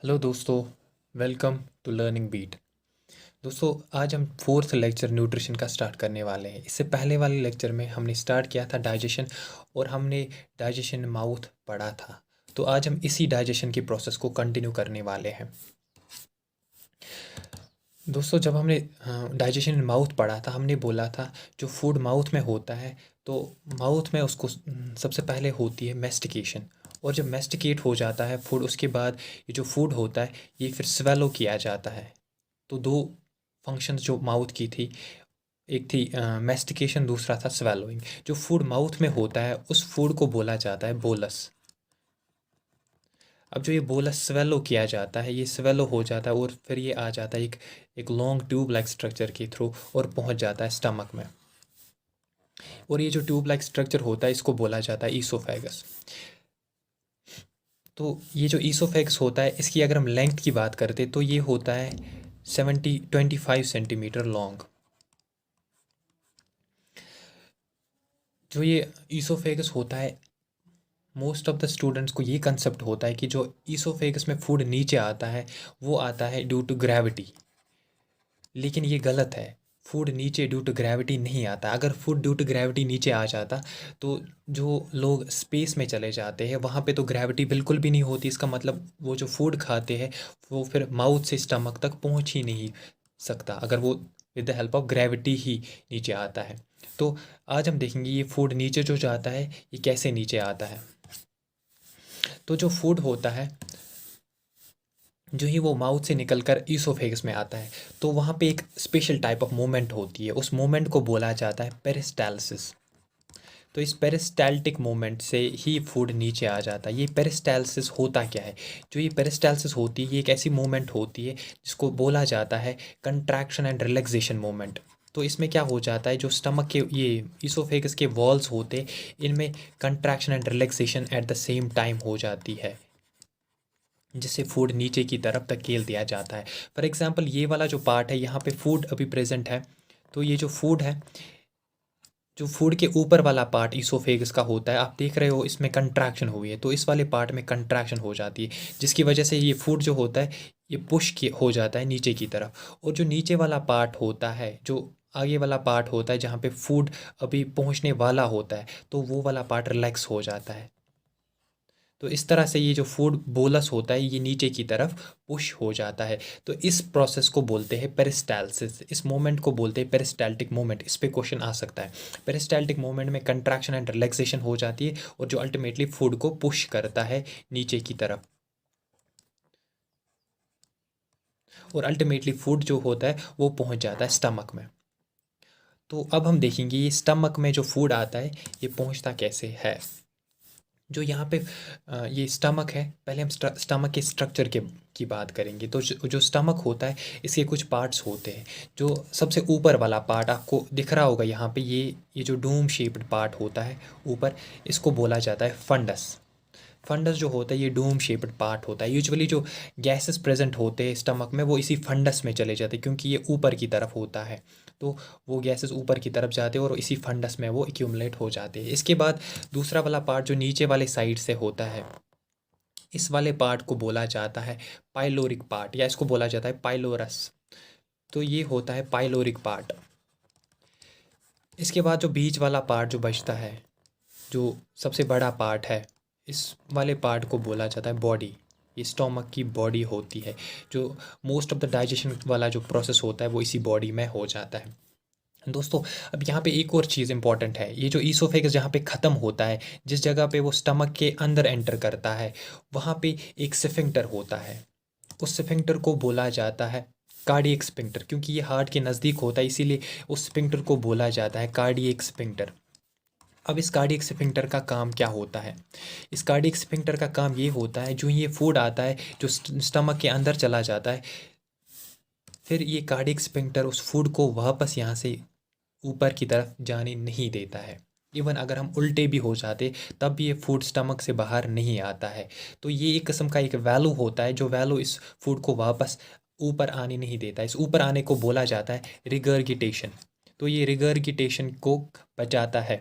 Hello दोस्तों, welcome to learning beat. दोस्तों, आज हम फोर्थ लेक्चर न्यूट्रिशन का स्टार्ट करने वाले हैं। इससे पहले वाले लेक्चर में हमने स्टार्ट किया था डाइजेशन और हमने डाइजेशन माउथ पढ़ा था। तो आज हम इसी डाइजेशन की प्रोसेस को कंटिन्यू करने वाले हैं। दोस्तों, जब हमने डाइजेशन इन माउथ पढ़ा था, हमने बोला था जो फूड माउथ में होता है तो माउथ में उसको सबसे पहले होती है मेस्टिकेशन। और जब मेस्टिकेट हो जाता है फूड, उसके बाद ये जो फूड होता है ये फिर स्वेलो किया जाता है। तो दो फंक्शंस जो माउथ की थी, एक थी मेस्टिकेशन, दूसरा था स्वेलोइंग। जो फूड माउथ में होता है उस फूड को बोला जाता है बोलस। अब जो ये बोलस स्वेलो किया जाता है, ये स्वेलो हो जाता है और फिर ये आ जाता है एक एक लॉन्ग ट्यूब लाइक स्ट्रक्चर के थ्रू और पहुंच जाता है स्टमक में। और ये जो ट्यूब लाइक स्ट्रक्चर होता है इसको बोला जाता है ईसोफेगस। तो ये जो ईसोफेगस होता है, इसकी अगर हम लेंथ की बात करते तो ये होता है 25 सेंटीमीटर लॉन्ग। जो ये ईसोफेगस होता है, मोस्ट ऑफ द स्टूडेंट्स को ये कंसेप्ट होता है कि जो ईसोफेगस में फूड नीचे आता है वो आता है ड्यू टू ग्रेविटी। लेकिन ये गलत है। फूड नीचे ड्यू टू ग्रेविटी नहीं आता। अगर फूड ड्यू टू ग्रेविटी नीचे आ जाता तो जो लोग स्पेस में चले जाते हैं वहाँ पे तो ग्रेविटी बिल्कुल भी नहीं होती। इसका मतलब वो जो फूड खाते हैं वो फिर माउथ से स्टमक तक पहुँच ही नहीं सकता, अगर वो with the help of gravity ही नीचे आता है। तो आज हम देखेंगे ये फूड नीचे जो जाता है ये कैसे नीचे आता है। तो जो फूड होता है, जो ही वो माउथ से निकलकर ईसोफेगस में आता है तो वहाँ पे एक स्पेशल टाइप ऑफ मूवमेंट होती है। उस मूवमेंट को बोला जाता है पेरिस्टालसिस। तो इस पेरिस्टाल्टिक मूवमेंट से ही फूड नीचे आ जाता है। ये पेरिस्टालसिस होता क्या है? जो ये पेरिस्टालसिस होती है ये एक ऐसी मूवमेंट होती है जिसको बोला जाता है कंट्रैक्शन एंड रिलैक्सेशन मूवमेंट। तो इसमें क्या हो जाता है, जो स्टमक के ये ईसोफेगस के वॉल्स होते इनमें contraction and relaxation at the same time हो जाती है, जिससे फूड नीचे की तरफ धकेल दिया जाता है। फॉर एग्जांपल ये वाला जो पार्ट है यहाँ पे फूड अभी प्रेजेंट है। तो ये जो फूड है, जो फूड के ऊपर वाला पार्ट ईसोफेगस का होता है, आप देख रहे हो इसमें कंट्रैक्शन हुई है तो इस वाले पार्ट में कंट्रैक्शन हो जाती है, जिसकी वजह से ये फूड जो होता है ये हो जाता है नीचे की तरफ। और जो नीचे वाला पार्ट होता है, जो आगे वाला पार्ट होता है जहाँ पे फूड अभी पहुँचने वाला होता है, तो वो वाला पार्ट रिलैक्स हो जाता है। तो इस तरह से ये जो फूड बोलस होता है ये नीचे की तरफ पुश हो जाता है। तो इस प्रोसेस को बोलते हैं पेरिस्टालसिस। इस मोमेंट को बोलते हैं पेरिस्टाल्टिक मोमेंट। इस पे क्वेश्चन आ सकता है। पेरिस्टाल्टिक मोमेंट में कंट्रैक्शन एंड रिलैक्सेशन हो जाती है और जो अल्टीमेटली फूड को पुश करता है नीचे की तरफ। और अल्टीमेटली फूड जो होता है वो पहुंच जाता है स्टमक में। तो अब हम देखेंगे ये स्टमक में जो फूड आता है ये पहुंचता कैसे है। जो यहाँ पे ये स्टमक है, पहले हम स्टमक के स्ट्रक्चर के की बात करेंगे। तो जो स्टमक होता है इसके कुछ पार्ट्स होते हैं। जो सबसे ऊपर वाला पार्ट आपको दिख रहा होगा यहाँ पे, ये जो डूम शेप्ड पार्ट होता है ऊपर, इसको बोला जाता है फंडस। फंडस जो होता है ये डूम शेप्ड पार्ट होता है। यूजुअली जो गैसेस प्रेजेंट होते हैं स्टमक में वो इसी फंडस में चले जाते हैं, क्योंकि ये ऊपर की तरफ होता है। तो वो गैसेस ऊपर की तरफ जाते हैं और इसी फंडस में वो एक्यूमुलेट हो जाते हैं। इसके बाद दूसरा वाला पार्ट जो नीचे वाले साइड से होता है, इस वाले पार्ट को बोला जाता है पाइलोरिक पार्ट, या इसको बोला जाता है पाइलोरस। तो ये होता है पाइलोरिक पार्ट। इसके बाद जो बीच वाला पार्ट जो बचता है, जो सबसे बड़ा पार्ट है, इस वाले पार्ट को बोला जाता है बॉडी। ये स्टोमक की बॉडी होती है। जो मोस्ट ऑफ द डाइजेशन वाला जो प्रोसेस होता है वो इसी बॉडी में हो जाता है। दोस्तों, अब यहाँ पे एक और चीज़ इंपॉर्टेंट है। ये जो ईसोफेगस जहाँ पे ख़त्म होता है, जिस जगह पे वो स्टमक के अंदर एंटर करता है, वहाँ पे एक स्फिंक्टर होता है। उस स्फिंक्टर को बोला जाता है कार्डियक स्फिंक्टर, क्योंकि ये हार्ट के नज़दीक होता है इसीलिए उस स्फिंक्टर को बोला जाता है कार्डियक स्फिंक्टर। अब इस कार्डियक स्फिंक्टर का काम क्या होता है? इस कार्डियक स्फिंक्टर का काम ये होता है, जो ये फूड आता है जो स्टमक के अंदर चला जाता है, फिर ये कार्डियक स्फिंक्टर उस फूड को वापस यहाँ से ऊपर की तरफ जाने नहीं देता है। इवन अगर हम उल्टे भी हो जाते तब भी ये फूड स्टमक से बाहर नहीं आता है। तो ये एक किस्म का एक वैल्यू होता है, जो वैल्यू इस फूड को वापस ऊपर आने नहीं देता। इस ऊपर आने को बोला जाता है रिगर्गिटेशन। तो ये रिगर्गिटेशन को बचाता है।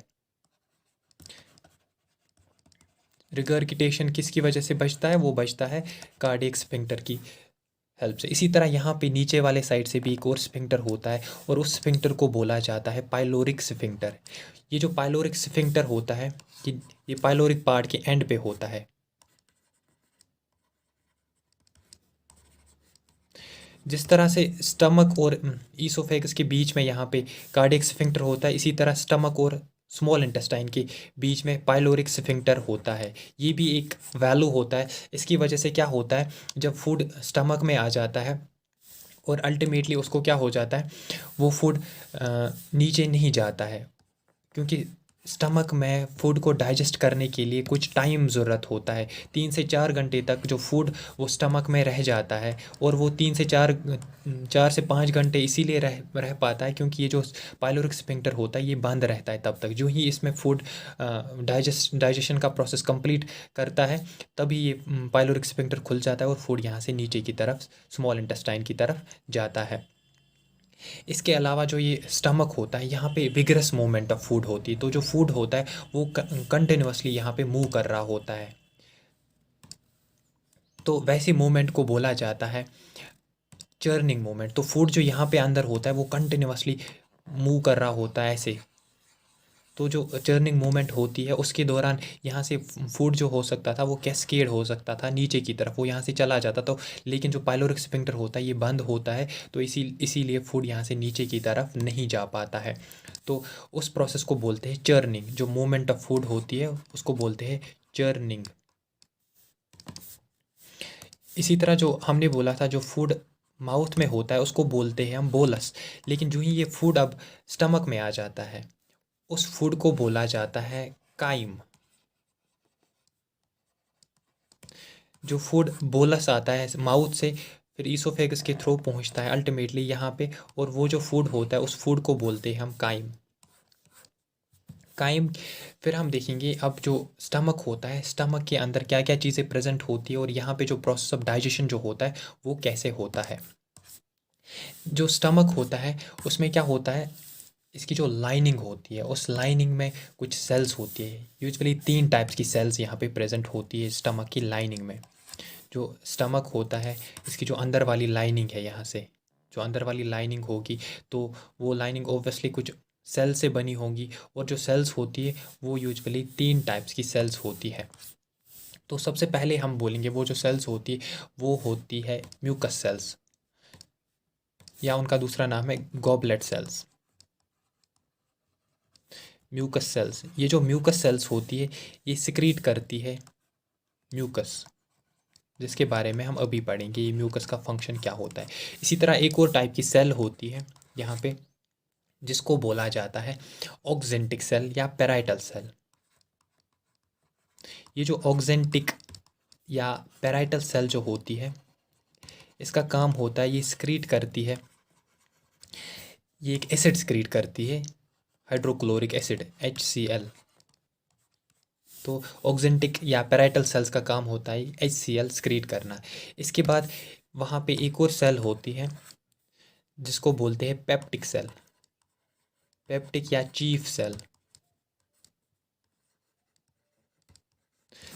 रिगर्गिटेशन किसकी वजह से बचता है? वो बचता है कार्डियक स्फिंक्टर की हेल्प से। इसी तरह यहाँ पे नीचे वाले साइड से भी एक और स्फिंक्टर होता है और उस स्फिंक्टर को बोला जाता है पाइलोरिक स्फिंक्टर। ये जो पाइलोरिक स्फिंक्टर होता है कि ये पाइलोरिक पार्ट के एंड पे होता है। जिस तरह से स्टमक और ईसोफेगस के बीच में यहाँ पे कार्डियक स्फिंक्टर होता है, इसी तरह स्टमक और स्मॉल इंटेस्टाइन के बीच में पाइलोरिक स्फिंक्टर होता है। ये भी एक वैल्यू होता है। इसकी वजह से क्या होता है, जब फूड स्टमक में आ जाता है और अल्टीमेटली उसको क्या हो जाता है, वो फूड नीचे नहीं जाता है, क्योंकि स्टमक में फूड को डाइजेस्ट करने के लिए कुछ टाइम ज़रूरत होता है। 3 से 4 घंटे तक जो फूड वो स्टमक में रह जाता है, और वो 4 से 5 घंटे इसीलिए रह पाता है क्योंकि ये जो पाइलोरिक स्फिंक्टर होता है ये बंद रहता है तब तक। जो ही इसमें फूड डाइजेशन का प्रोसेस कंप्लीट करता है, तभी ये पाइलोरिक स्फिंक्टर खुल जाता है और फूड यहाँ से नीचे की तरफ स्मॉल इंटेस्टाइन की तरफ जाता है। इसके अलावा जो ये स्टमक होता है, यहाँ पे विगरस मूवमेंट ऑफ फूड होती है। तो जो फूड होता है वो कंटिन्यूअसली यहाँ पे मूव कर रहा होता है। तो वैसी मूवमेंट को बोला जाता है चर्निंग मूवमेंट। तो फूड जो यहाँ पे अंदर होता है वो कंटिन्यूअसली मूव कर रहा होता है ऐसे। तो जो चर्निंग मूवमेंट होती है उसके दौरान यहाँ से फूड जो हो सकता था वो कैस्केड हो सकता था नीचे की तरफ, वो यहाँ से चला जाता। तो लेकिन जो पाइलोरिक स्फिंक्टर होता है ये बंद होता है, तो इसीलिए फूड यहाँ से नीचे की तरफ नहीं जा पाता है। तो उस प्रोसेस को बोलते हैं चर्निंग। जो मूवमेंट ऑफ फूड होती है उसको बोलते हैं चर्निंग। इसी तरह जो हमने बोला था, जो फूड माउथ में होता है उसको बोलते हैं हम बोलस। लेकिन जो ही ये फूड अब स्टमक में आ जाता है, उस फूड को बोला जाता है काइम। जो फूड बोलस आता है माउथ से, फिर ईसोफेगस के थ्रू पहुंचता है अल्टीमेटली यहाँ पे, और वो जो फूड होता है उस फूड को बोलते हैं हम काइम। काइम। फिर हम देखेंगे अब जो स्टमक होता है, स्टमक के अंदर क्या क्या चीज़ें प्रेजेंट होती है और यहाँ पे जो प्रोसेस ऑफ डाइजेशन जो होता है वो कैसे होता है। जो स्टमक होता है उसमें क्या होता है, इसकी जो लाइनिंग होती है उस लाइनिंग में कुछ सेल्स होती है। यूजुअली 3 टाइप्स की सेल्स यहाँ पे प्रेजेंट होती है स्टमक की लाइनिंग में। जो स्टमक होता है इसकी जो अंदर वाली लाइनिंग है, यहाँ से जो अंदर वाली लाइनिंग होगी, तो वो लाइनिंग ओब्वियसली कुछ सेल से बनी होगी। और जो सेल्स होती है वो यूजुअली 3 टाइप्स की सेल्स होती है। तो सबसे पहले हम बोलेंगे वो जो सेल्स होती है वो होती है म्यूकस सेल्स, या उनका दूसरा नाम है गॉबलेट सेल्स। म्यूकस सेल्स, ये जो म्यूकस सेल्स होती है ये सिक्रीट करती है म्यूकस, जिसके बारे में हम अभी पढ़ेंगे ये म्यूकस का फंक्शन क्या होता है। इसी तरह एक और टाइप की सेल होती है यहाँ पे, जिसको बोला जाता है ऑक्जेंटिक सेल या पेराइटल सेल। ये जो ऑक्जेंटिक या पेराइटल सेल जो होती है, इसका काम होता है ये स्क्रीट करती है, ये एक एसिड स्क्रीट करती है, हाइड्रोक्लोरिक एसिड HCl। तो ऑक्जेंटिक या पेराइटल सेल्स का काम होता है HCl स्क्रीट करना। इसके बाद वहाँ पे एक और सेल होती है जिसको बोलते हैं पेप्टिक सेल, पेप्टिक या चीफ सेल।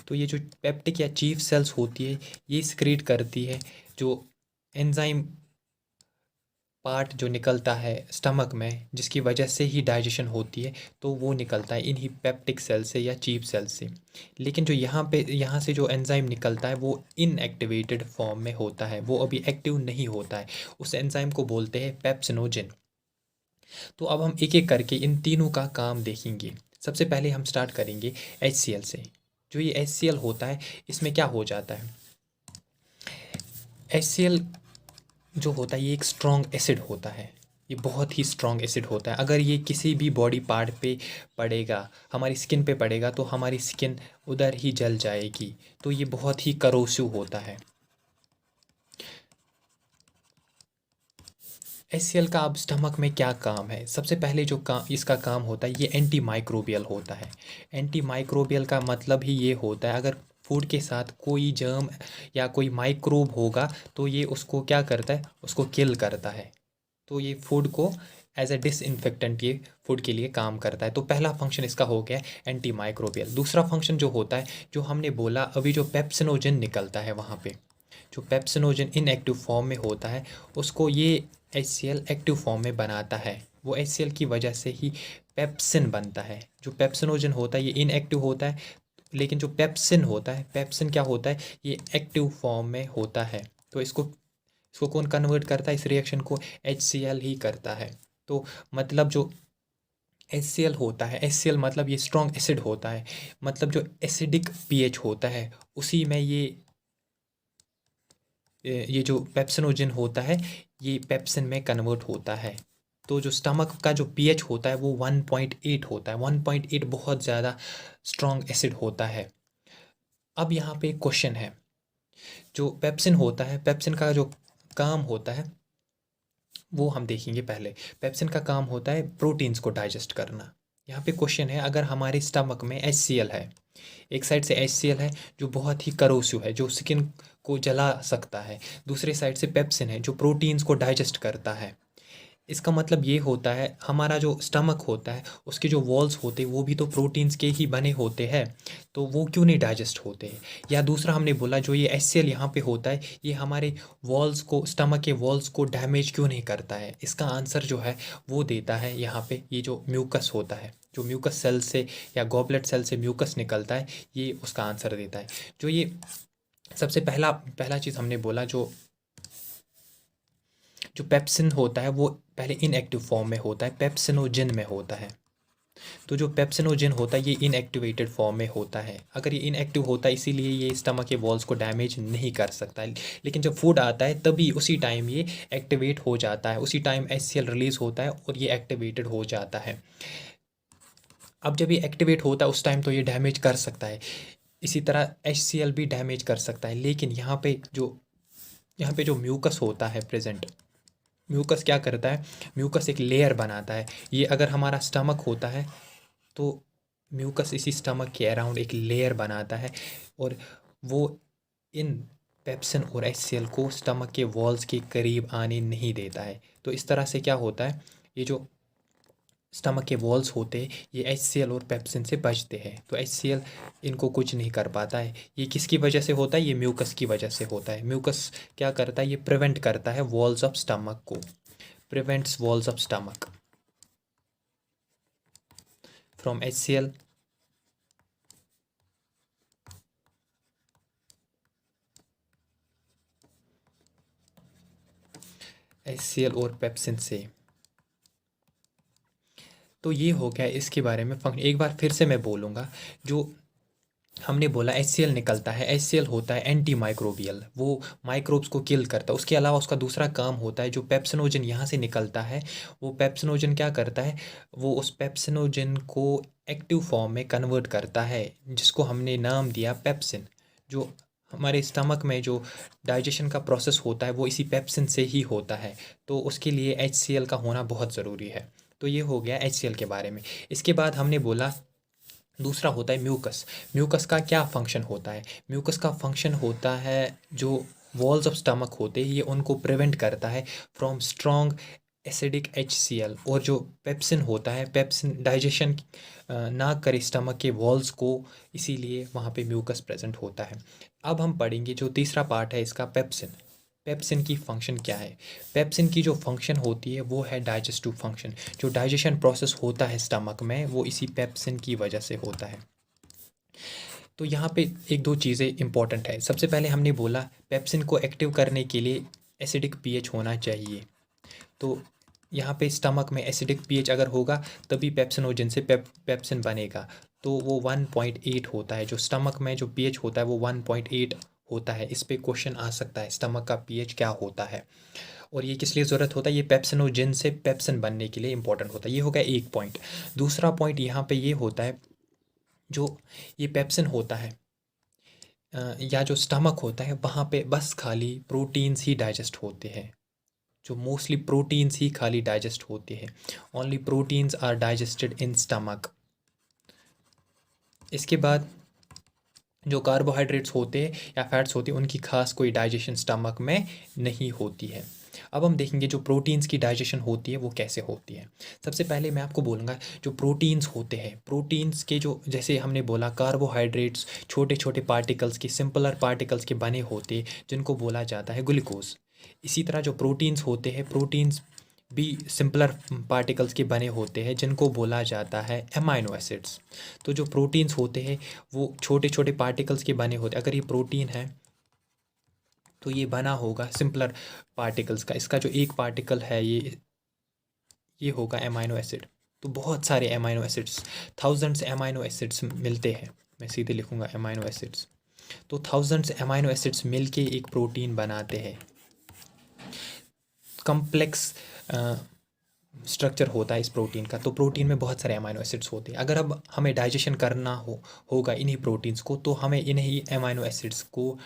तो ये जो पेप्टिक या चीफ सेल्स होती है ये स्क्रीट करती है जो एंजाइम पार्ट जो निकलता है स्टमक में, जिसकी वजह से ही डाइजेशन होती है, तो वो निकलता है इन्हीं पेप्टिक सेल से या चीफ सेल से। लेकिन जो यहाँ से जो एंजाइम निकलता है वो इनएक्टिवेटेड फॉर्म में होता है, वो अभी एक्टिव नहीं होता है। उस एंजाइम को बोलते हैं पेप्सिनोजेन। तो अब हम एक एक करके इन तीनों का काम देखेंगे। सबसे पहले हम स्टार्ट करेंगे HCl से। जो ये HCl होता है इसमें क्या हो जाता है, HCl जो होता है ये एक स्ट्रॉन्ग एसिड होता है। ये बहुत ही स्ट्रॉन्ग एसिड होता है। अगर ये किसी भी बॉडी पार्ट पे पड़ेगा, हमारी स्किन पे पड़ेगा, तो हमारी स्किन उधर ही जल जाएगी। तो ये बहुत ही करोसिव होता है। HCl का अब स्टमक में क्या काम है? सबसे पहले जो काम इसका काम होता है ये एंटी माइक्रोबियल होता है। एंटी माइक्रोबियल का मतलब ही ये होता है, अगर फूड के साथ कोई जर्म या कोई माइक्रोब होगा तो ये उसको क्या करता है, उसको किल करता है। तो ये फूड को एज ए डिसइंफेक्टेंट ये फूड के लिए काम करता है। तो पहला फंक्शन इसका हो गया एंटी माइक्रोबियल। दूसरा फंक्शन जो होता है, जो हमने बोला अभी, जो पेप्सिनोजन निकलता है वहाँ पे, जो पेप्सिनोजन इनएक्टिव फॉर्म में होता है उसको ये HCl एक्टिव फॉर्म में बनाता है। वो HCl की वजह से ही पेप्सिन बनता है। जो पेप्सिनोजन होता है ये इनएक्टिव होता है, लेकिन जो पेप्सिन होता है, पेप्सिन क्या होता है, ये एक्टिव फॉर्म में होता है। तो इसको इसको कौन कन्वर्ट करता है, इस रिएक्शन को HCl ही करता है। तो मतलब जो HCl होता है, HCl मतलब ये स्ट्रॉन्ग एसिड होता है, मतलब जो एसिडिक pH होता है उसी में ये जो पेप्सिनोजन होता है ये पेप्सिन में कन्वर्ट होता है। तो जो स्टमक का जो pH होता है वो 1.8 होता है। 1.8 बहुत ज़्यादा स्ट्रॉन्ग एसिड होता है। अब यहाँ पे एक क्वेश्चन है, जो पेप्सिन होता है, पेप्सिन का जो काम होता है वो हम देखेंगे पहले। पेप्सिन का काम होता है प्रोटीन्स को डाइजेस्ट करना। यहाँ पे क्वेश्चन है, अगर हमारे स्टमक में HCl है, एक साइड से HCl है जो बहुत ही करोसिव है, जो स्किन को जला सकता है, दूसरे साइड से पेप्सिन है जो प्रोटीन्स को डाइजेस्ट करता है। इसका मतलब ये होता है हमारा जो स्टमक होता है उसके जो वॉल्स होते हैं वो भी तो प्रोटीन्स के ही बने होते हैं, तो वो क्यों नहीं डाइजेस्ट होते हैं। या दूसरा हमने बोला जो ये HCl यहाँ पे होता है ये हमारे वॉल्स को, स्टमक के वॉल्स को डैमेज क्यों नहीं करता है। इसका आंसर जो है वो देता है यहाँ पे ये जो म्यूकस होता है, जो म्यूकस सेल से या गॉबलेट सेल से म्यूकस निकलता है, ये उसका आंसर देता है। जो ये सबसे पहला पहला चीज़ हमने बोला, जो जो पेप्सिन होता है वो पहले इनएक्टिव फॉर्म में होता है, पेप्सिनोजन में होता है। तो जो पेप्सिनोजन होता है ये इनएक्टिवेटेड फॉर्म में होता है। अगर ये इनएक्टिव होता है इसीलिए ये स्टमक के वॉल्स को डैमेज नहीं कर सकता है, लेकिन जब फूड आता है तभी उसी टाइम ये एक्टिवेट हो जाता है, उसी टाइम HCl रिलीज होता है और ये एक्टिवेटेड हो जाता है। अब जब ये एक्टिवेट होता है उस टाइम तो ये डैमेज कर सकता है, इसी तरह HCl भी डैमेज कर सकता है। लेकिन यहाँ पे जो म्यूकस होता है प्रेजेंट, म्यूकस क्या करता है, म्यूकस एक लेयर बनाता है। ये अगर हमारा स्टमक होता है तो म्यूकस इसी स्टमक के अराउंड एक लेयर बनाता है और वो इन पेप्सिन और HCl को स्टमक के वॉल्स के करीब आने नहीं देता है। तो इस तरह से क्या होता है, ये जो स्टमक के वॉल्स होते हैं ये HCl और पेप्सिन से बचते हैं। तो HCl इनको कुछ नहीं कर पाता है। ये किसकी वजह से होता है, ये म्यूकस की वजह से होता है। म्यूकस क्या करता है, ये प्रिवेंट करता है वॉल्स ऑफ स्टमक को, prevents walls of stomach from HCl और पेप्सिन से। तो ये हो गया इसके बारे में फंक्शन। एक बार फिर से मैं बोलूँगा, जो हमने बोला HCl निकलता है, HCl होता है एंटी माइक्रोबियल, वो माइक्रोब्स को किल करता है। उसके अलावा उसका दूसरा काम होता है, जो पेप्सिनोजन यहाँ से निकलता है, वो पेप्सिनोजन क्या करता है, वो उस पेप्सिनोजन को एक्टिव फॉर्म में कन्वर्ट करता है, जिसको हमने नाम दिया पेप्सिन। जो हमारे स्टमक में जो डाइजेशन का प्रोसेस होता है वो इसी पेप्सिन से ही होता है। तो उसके लिए HCl का होना बहुत ज़रूरी है। तो ये हो गया HCl के बारे में। इसके बाद हमने बोला दूसरा होता है म्यूकस। म्यूकस का क्या फंक्शन होता है, म्यूकस का फंक्शन होता है जो वॉल्स ऑफ स्टमक होते हैं ये उनको प्रिवेंट करता है फ्रॉम स्ट्रॉन्ग एसिडिक HCl। और जो पेप्सिन होता है, पेप्सिन डाइजेशन ना करे स्टमक के वॉल्स को, इसीलिए वहाँ पे म्यूकस प्रेजेंट होता है। अब हम पढ़ेंगे जो तीसरा पार्ट है इसका, पेप्सिन। पेप्सिन की फंक्शन क्या है। पेप्सिन की जो फंक्शन होती है वो है डाइजेस्टिव फंक्शन। जो डाइजेशन प्रोसेस होता है स्टमक में वो इसी पेप्सिन की वजह से होता है। तो यहाँ पे एक दो चीज़ें इंपॉर्टेंट है। सबसे पहले हमने बोला पेप्सिन को एक्टिव करने के लिए एसिडिक pH होना चाहिए। तो यहाँ पे स्टमक में एसिडिक pH अगर होगा तभी पेप्सिनोजन से पेप्सिन बनेगा। तो वो 1.8 होता है, जो स्टमक में जो pH होता है वो 1.8 होता है। इस पे क्वेश्चन आ सकता है स्टमक का pH क्या होता है और ये किस लिए ज़रूरत होता है, ये पेप्सिनोजन से पेप्सिन बनने के लिए इंपॉर्टेंट होता है। ये हो गया एक पॉइंट। दूसरा पॉइंट यहाँ पे ये होता है, जो ये पेप्सिन होता है या जो स्टमक होता है वहाँ पे बस खाली प्रोटीन्स ही डाइजेस्ट होते हैं, जो मोस्टली प्रोटीन्स ही खाली डाइजेस्ट होते हैं। Only proteins are digested in stomach. इसके बाद जो कार्बोहाइड्रेट्स होते हैं या फैट्स होते हैं उनकी खास कोई डाइजेशन स्टमक में नहीं होती है। अब हम देखेंगे जो प्रोटीन्स की डाइजेशन होती है वो कैसे होती है। सबसे पहले मैं आपको बोलूँगा जो प्रोटीन्स होते हैं, प्रोटीन्स के जो जैसे हमने बोला कार्बोहाइड्रेट्स छोटे छोटे पार्टिकल्स के सिंपलर पार्टिकल्स के बने होते जिनको बोला जाता है ग्लूकोज। इसी तरह जो प्रोटीन्स होते हैं, प्रोटीन्स भी सिंपलर पार्टिकल्स के बने होते हैं जिनको बोला जाता है एमाइनो एसिड्स। तो जो प्रोटीन्स होते हैं वो छोटे छोटे पार्टिकल्स के बने होते हैं। अगर ये प्रोटीन है तो ये बना होगा सिंपलर पार्टिकल्स का। इसका जो एक पार्टिकल है ये होगा एमाइनो एसिड। तो बहुत सारे amino acids, thousands amino acids मिलते हैं। मैं सीधे लिखूँगा एमाइनो एसिड्स। तो थाउजेंड्स एमाइनो एसिड्स मिलके एक प्रोटीन बनाते हैं। कम्प्लेक्स स्ट्रक्चर होता है इस प्रोटीन का। तो प्रोटीन में बहुत सारे अमाइनो एसिड्स होते हैं। अगर अब हमें डाइजेशन करना होगा इन्हीं प्रोटीन्स को, तो हमें इन्हीं अमाइनो एसिड्स को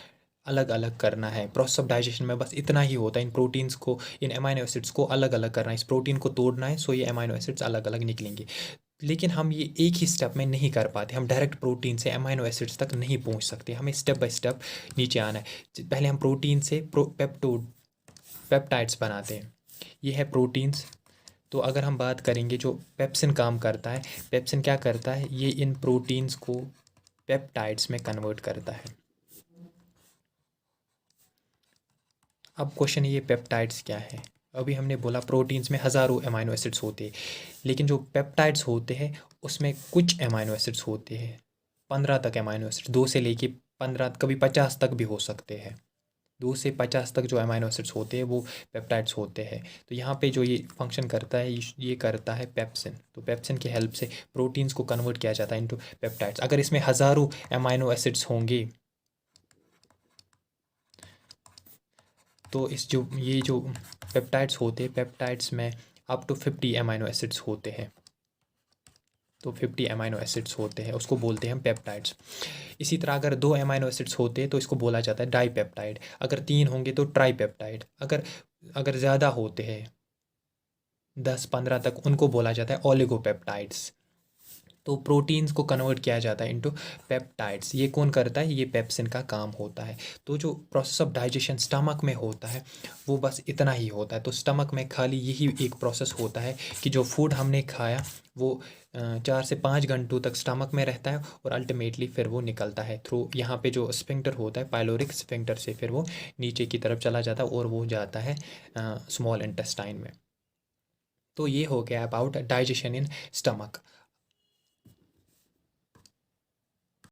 अलग अलग करना है। प्रोसेस ऑफ डाइजेशन में बस इतना ही होता है, इन प्रोटीन्स को, इन अमाइनो एसिड्स को अलग अलग करना है, इस प्रोटीन को तोड़ना है, सो ये अमाइनो एसिड्स अलग अलग निकलेंगे। लेकिन हम ये एक ही स्टेप में नहीं कर पाते। हम डायरेक्ट प्रोटीन से अमाइनो एसिड्स तक नहीं पहुंच सकते। हमें स्टेप बाय स्टेप नीचे आना है। पहले हम प्रोटीन से पेप्टाइड्स बनाते हैं। ये है प्रोटीन्स। तो अगर हम बात करेंगे जो पेप्सिन काम करता है, पेप्सिन क्या करता है, ये इन प्रोटीन्स को पेप्टाइड्स में कन्वर्ट करता है। अब क्वेश्चन ये पेप्टाइड्स क्या है। अभी हमने बोला प्रोटीन्स में हज़ारों अमाइनो एसिड्स होते हैं, लेकिन जो पेप्टाइड्स होते हैं उसमें कुछ अमाइनो एसिड्स होते हैं, 15 तक अमाइनो एसिड्स, 2 से लेके 15, कभी 50 तक भी हो सकते हैं। 2 से 50 तक जो अमाइनो एसिड्स होते हैं वो पेप्टाइड्स होते हैं। तो यहाँ पे जो ये फंक्शन करता है, ये करता है पेप्सिन। तो पेप्सिन की हेल्प से प्रोटीन्स को कन्वर्ट किया जाता है इनटू पेप्टाइड्स। अगर इसमें हज़ारों अमाइनो एसिड्स होंगे तो ये जो पेप्टाइड्स होते हैं, पेप्टाइड्स में अप टू 50 अमाइनो एसिड्स होते हैं। तो 50 अमाइनो एसिड्स होते हैं, उसको बोलते हैं हम पेप्टाइड्स। इसी तरह अगर 2 अमाइनो एसिड्स होते हैं तो इसको बोला जाता है डाईपेप्टाइड। अगर 3 होंगे तो ट्राईपेप्टाइड। अगर अगर ज़्यादा होते हैं 10-15 तक, उनको बोला जाता है ओलिगोपेप्टाइड्स। तो प्रोटीन्स को कन्वर्ट किया जाता है इनटू पेप्टाइड्स। ये कौन करता है, ये पेप्सिन का काम होता है। तो जो प्रोसेस ऑफ डाइजेशन स्टमक में होता है वो बस इतना ही होता है। तो स्टमक में खाली यही एक प्रोसेस होता है कि जो फूड हमने खाया वो 4 से 5 घंटों तक स्टमक में रहता है और अल्टीमेटली फिर वो निकलता है थ्रू, यहाँ पे जो स्फिंक्टर होता है पाइलोरिक स्फिंक्टर से, फिर वो नीचे की तरफ चला जाता है और वो जाता है स्मॉल इंटेस्टाइन में। तो ये हो गया अबाउट डाइजेशन इन स्टमक।